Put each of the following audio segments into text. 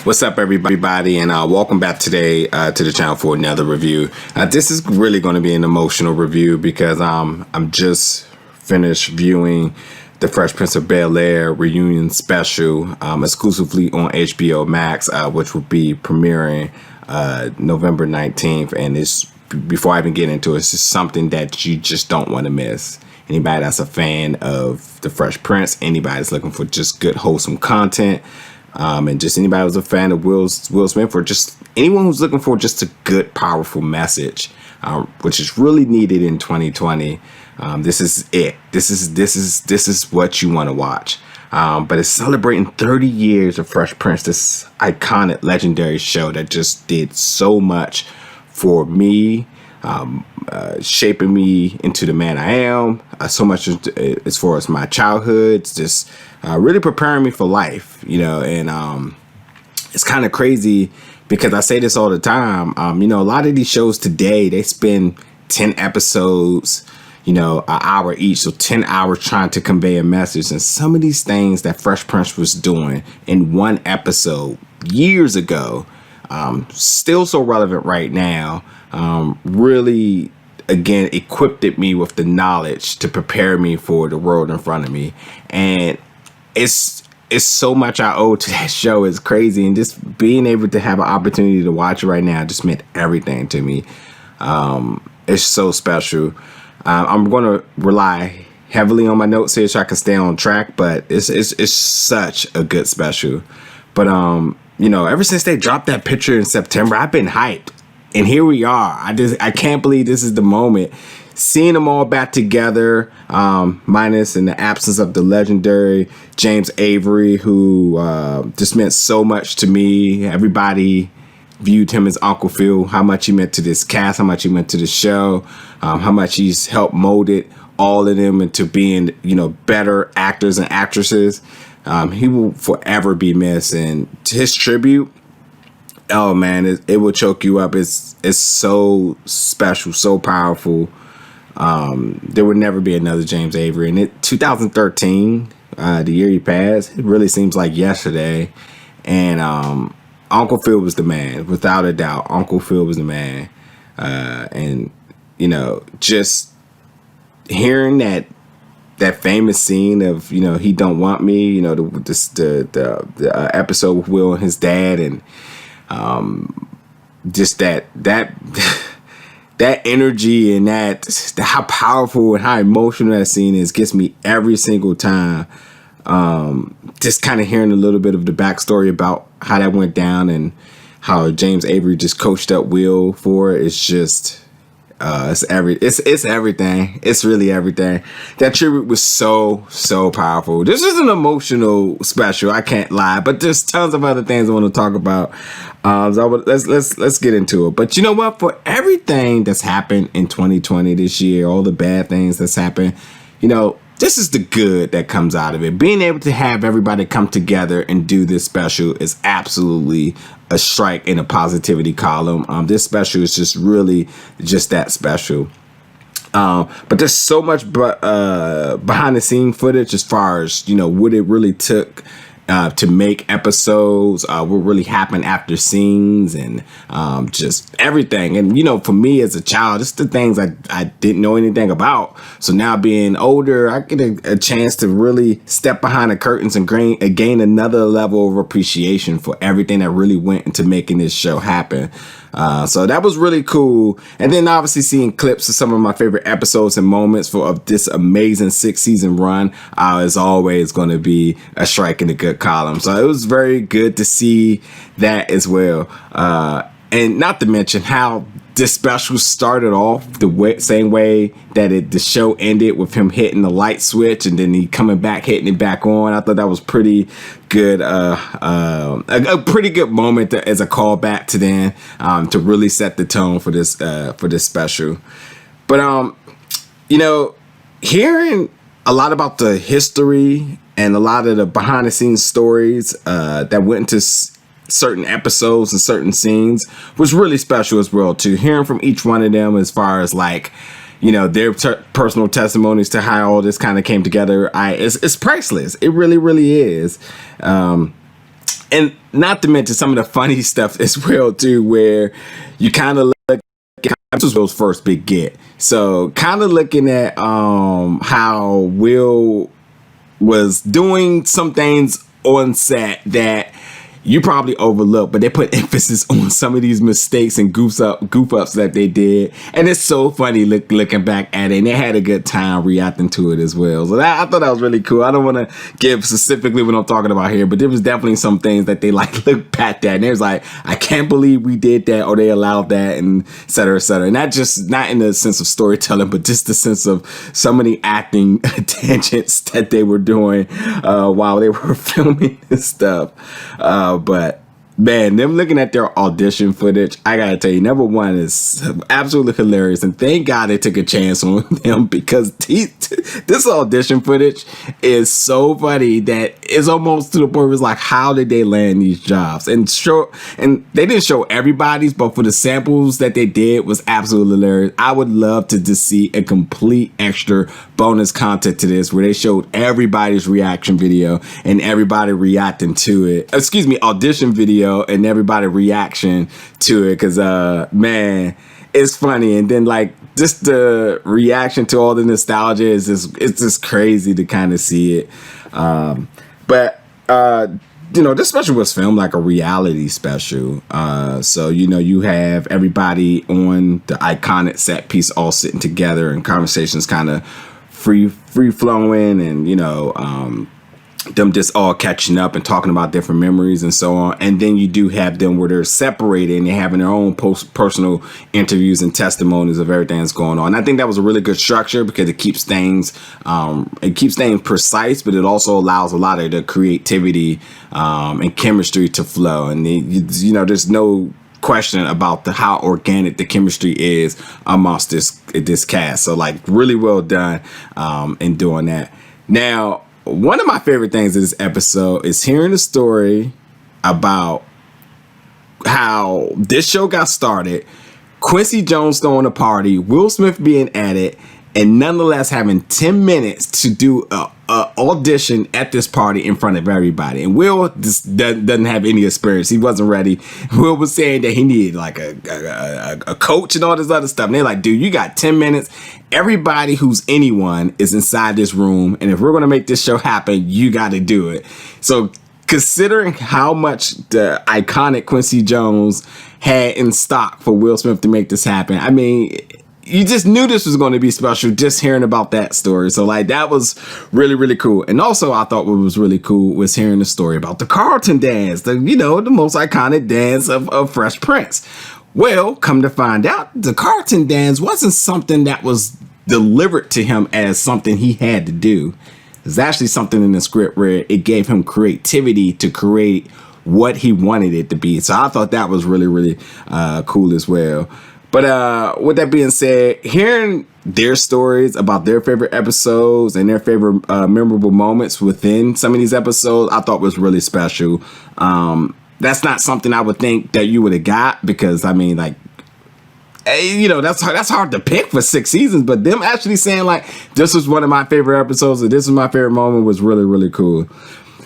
What's up, everybody, and welcome back today to the channel for another review. This is really going to be an emotional review because I'm just finished viewing the Fresh Prince of Bel-Air reunion special exclusively on HBO Max, which will be premiering November 19th. And it's, before I even get into it, it's just something that you just don't want to miss. Anybody that's a fan of the Fresh Prince, anybody that's looking for just good, wholesome content, and just anybody who's a fan of Will Smith, or just anyone who's looking for just a good, powerful message, which is really needed in 2020. This is it. This is what you want to watch. But it's celebrating 30 years of Fresh Prince, this iconic, legendary show that just did so much for me, shaping me into the man I am, so much as far as my childhood. It's just really preparing me for life, you know. And it's kind of crazy because I say this all the time. You know, a lot of these shows today, they spend 10 episodes, you know, an hour each, so 10 hours trying to convey a message. And some of these things that Fresh Prince was doing in one episode years ago, still so relevant right now, really, again, equipped me with the knowledge to prepare me for the world in front of me. And it's so much I owe to that show. It's crazy. And just being able to have an opportunity to watch it right now just meant everything to me. It's so special. I'm going to rely heavily on my notes here so I can stay on track, but it's such a good special. But, you know, ever since they dropped that picture in September, I've been hyped. And here we are. I can't believe this is the moment. Seeing them all back together, minus in the absence of the legendary James Avery, who just meant so much to me. Everybody viewed him as Uncle Phil, how much he meant to this cast, how much he meant to the show, how much he's helped molded all of them into being, you know, better actors and actresses. He will forever be missed. And his tribute, oh man, it will choke you up. It's so special, so powerful. There would never be another James Avery. And 2013, the year he passed, it really seems like yesterday. And Uncle Phil was the man, without a doubt. Uncle Phil was the man. And, you know, just hearing that famous scene of, you know, He Don't Want Me, you know, the episode with Will and his dad, and just that energy and how powerful and how emotional that scene is gets me every single time. Just kind of hearing a little bit of the backstory about how that went down and how James Avery just coached up Will for it. It's just it's everything. It's really everything. That tribute was so powerful. This is an emotional special, I can't lie, but there's tons of other things I want to talk about. Let's get into it. But you know what? For everything that's happened in 2020 this year, all the bad things that's happened, you know, this is the good that comes out of it. Being able to have everybody come together and do this special is absolutely a strike in a positivity column. This special is just really just that special. But there's so much behind the scene footage as far as, you know, what it really took to make episodes, what really happened after scenes, and just everything. And, you know, for me as a child, it's the things I didn't know anything about. So now being older, I get a chance to really step behind the curtains and gain another level of appreciation for everything that really went into making this show happen. So that was really cool. And then obviously seeing clips of some of my favorite episodes and moments of this amazing 6-season run is always going to be a strike in the good column. So it was very good to see that as well. And not to mention how this special started off the same way that the show ended, with him hitting the light switch and then he coming back, hitting it back on. I thought that was pretty good. A pretty good moment as a callback to then, to really set the tone for this special. But you know, hearing a lot about the history and a lot of the behind the scenes stories that went into certain episodes and certain scenes was really special as well too. Hearing from each one of them as far as, like, you know, their personal testimonies to how all this kind of came together, it's priceless. It really is. And not to mention some of the funny stuff as well too, where you kind of look at, this was Will's first big get. So kind of looking at how Will was doing some things on set that you probably overlooked, but they put emphasis on some of these mistakes and goof ups that they did, and it's so funny looking back at it. And they had a good time reacting to it as well. So I thought that was really cool. I don't want to give specifically what I'm talking about here, but there was definitely some things that they like looked at that and it was like, I can't believe we did that, or they allowed that, and et cetera, et cetera. And not just not in the sense of storytelling, but just the sense of so many acting tangents that they were doing while they were filming this stuff. But man, them looking at their audition footage, I gotta tell you, number one is absolutely hilarious, and thank God they took a chance on them, because this audition footage is so funny that it's almost to the point where it's like, how did they land these jobs? And they didn't show everybody's, but for the samples that they did was absolutely hilarious. I would love to just see a complete extra bonus content to this, where they showed everybody's reaction video and everybody reacting to it. Excuse me, audition video and everybody reaction to it, because man, it's funny. And then like just the reaction to all the nostalgia is it's just crazy to kind of see it. But this special was filmed like a reality special, so you have everybody on the iconic set piece all sitting together, and conversations kind of free flowing, and them just all catching up and talking about different memories and so on. And then you do have them where they're separated and they're having their own personal interviews and testimonies of everything that's going on. And I think that was a really good structure, because it keeps things precise, but it also allows a lot of the creativity and chemistry to flow. And there's no question about how organic the chemistry is amongst this cast. So like really well done in doing that. Now, one of my favorite things in this episode is hearing the story about how this show got started, Quincy Jones throwing a party, Will Smith being at it, and nonetheless having 10 minutes to do a audition at this party in front of everybody. And Will just doesn't have any experience. He wasn't ready. Will was saying that he needed like a coach and all this other stuff. And they're like, dude, you got 10 minutes. Everybody who's anyone is inside this room. And if we're going to make this show happen, you got to do it. So considering how much the iconic Quincy Jones had in stock for Will Smith to make this happen, I mean, you just knew this was going to be special just hearing about that story. So like that was really, really cool. And also I thought what was really cool was hearing the story about the Carlton Dance, the most iconic dance of Fresh Prince. Well, come to find out, the Carlton Dance wasn't something that was delivered to him as something he had to do. It's actually something in the script where it gave him creativity to create what he wanted it to be. So I thought that was really, really cool as well. But with that being said, hearing their stories about their favorite episodes and their favorite memorable moments within some of these episodes, I thought was really special. That's not something I would think that you would have got, because I mean, like, that's hard to pick for 6 seasons. But them actually saying like, this was one of my favorite episodes, or this is my favorite moment, was really, really cool.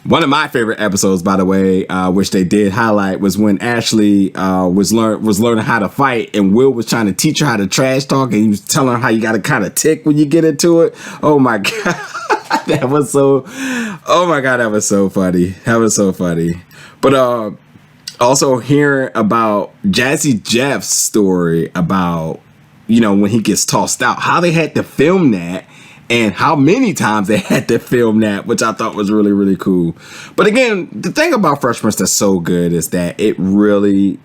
One of my favorite episodes, by the way, which they did highlight, was when Ashley was learning how to fight, and Will was trying to teach her how to trash talk, and he was telling her how you got to kind of tick when you get into it. Oh my god, that was so funny. That was so funny. But also hearing about Jazzy Jeff's story about when he gets tossed out, how they had to film that, and how many times they had to film that, which I thought was really, really cool. But again, the thing about Fresh Prince that's so good is that it really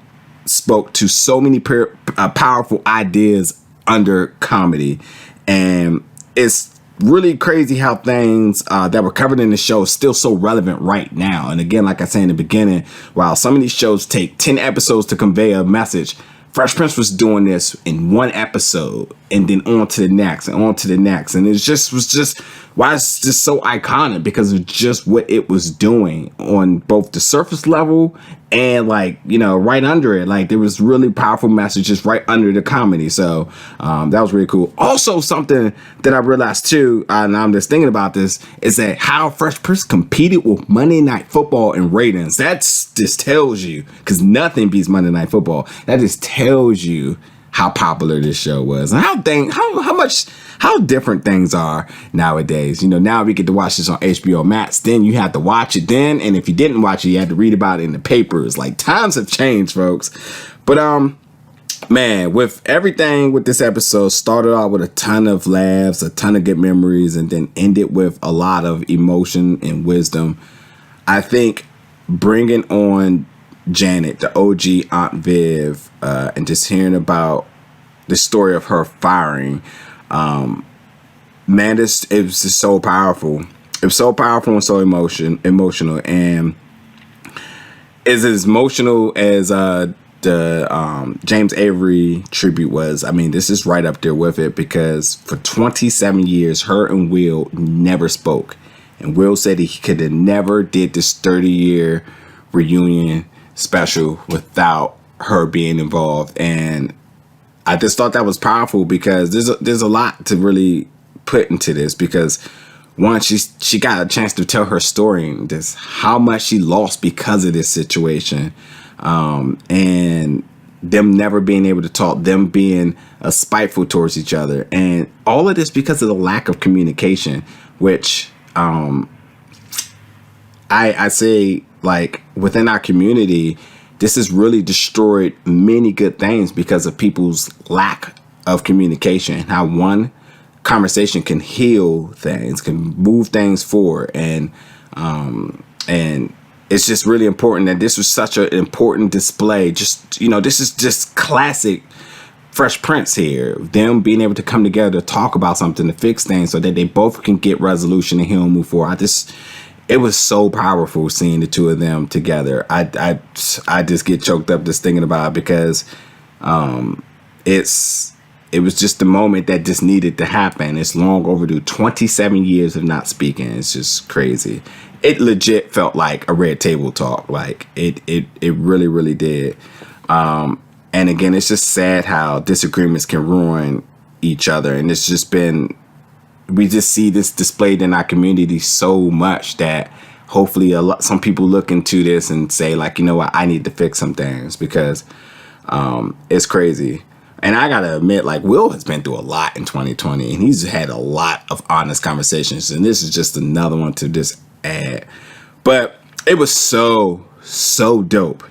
spoke to so many powerful ideas under comedy. And it's really crazy how things that were covered in the show are still so relevant right now. And again, like I said in the beginning, while some of these shows take 10 episodes to convey a message, Fresh Prince was doing this in one episode, and then on to the next and on to the next. And it was just why it's just so iconic, because of just what it was doing on both the surface level and like, you know, right under it, like there was really powerful messages right under the comedy. So that was really cool. Also, something that I realized too, and I'm just thinking about this, is that how Fresh Prince competed with Monday Night Football in ratings. That's just tells you, because nothing beats Monday Night Football. That just tells you how popular this show was and how different things are nowadays. You know, now we get to watch this on HBO Max. Then you had to watch it then, and if you didn't watch it, you had to read about it in the papers. Like, times have changed, folks. But man, with everything with this episode, started out with a ton of laughs, a ton of good memories, and then ended with a lot of emotion and wisdom. I think bringing on Janet, the OG Aunt Viv, and just hearing about the story of her firing, man, it was just so powerful. It was so powerful and so emotional, and is as emotional as the James Avery tribute was. I mean, this is right up there with it, because for 27 years, her and Will never spoke, and Will said he could have never did this 30-year reunion special without her being involved. And I just thought that was powerful, because there's a lot to really put into this, because one, she got a chance to tell her story and just how much she lost because of this situation, and them never being able to talk, them being spiteful towards each other, and all of this because of the lack of communication, which I say, like, within our community, this has really destroyed many good things because of people's lack of communication. How one conversation can heal things, can move things forward, and it's just really important that this was such an important display. Just, you know, this is just classic Fresh Prince here. Them being able to come together to talk about something, to fix things, so that they both can get resolution and heal and move forward. It was so powerful seeing the two of them together. I just get choked up just thinking about it, because it was just the moment that just needed to happen. It's long overdue. 27 years of not speaking. It's just crazy. It legit felt like a Red Table Talk. Like it really, really did. And again, it's just sad how disagreements can ruin each other. And it's just been, we just see this displayed in our community so much that hopefully some people look into this and say, like, you know what, I need to fix some things, because it's crazy. And I gotta admit, like, Will has been through a lot in 2020, and he's had a lot of honest conversations, and this is just another one to just add. But it was so dope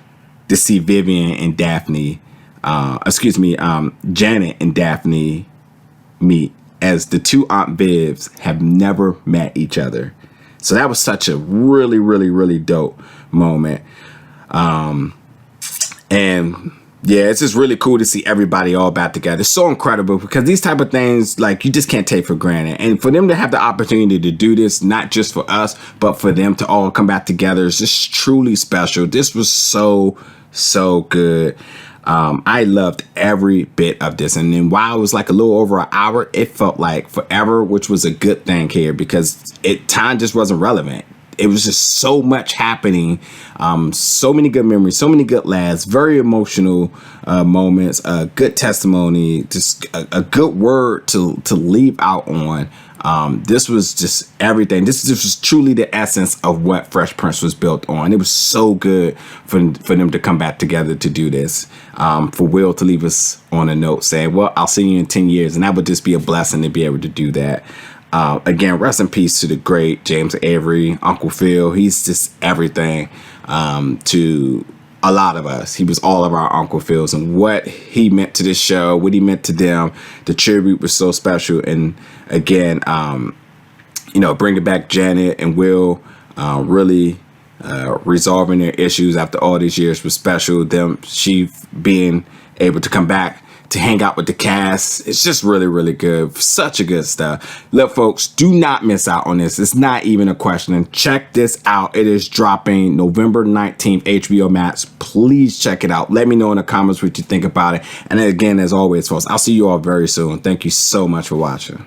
to see Vivian and Daphne, Janet and Daphne meet, as the two Aunt Vivs have never met each other. So that was such a really, really, really dope moment. And yeah, it's just really cool to see everybody all back together. It's so incredible, because these type of things, like, you just can't take for granted. And for them to have the opportunity to do this, not just for us, but for them to all come back together, is just truly special. This was so good. I loved every bit of this. And then while it was like a little over an hour, it felt like forever, which was a good thing here, because time just wasn't relevant. It was just so much happening. So many good memories, so many good laughs, very emotional moments, good testimony, just a good word to leave out on. This was just everything. This was truly the essence of what Fresh Prince was built on. It was so good for them to come back together to do this. For Will to leave us on a note saying, well, I'll see you in 10 years. And that would just be a blessing to be able to do that. Again, rest in peace to the great James Avery, Uncle Phil. He's just everything to a lot of us. He was all of our Uncle Phils, and what he meant to this show, what he meant to them. The tribute was so special. And again, bringing back Janet and Will, really resolving their issues after all these years was special. She being able to come back to hang out with the cast, it's just really, really good. Such a good stuff. Look, folks, do not miss out on this. It's not even a question. Check this out. It is dropping November 19th, HBO Max. Please check it out. Let me know in the comments what you think about it. And again, as always, folks, I'll see you all very soon. Thank you so much for watching.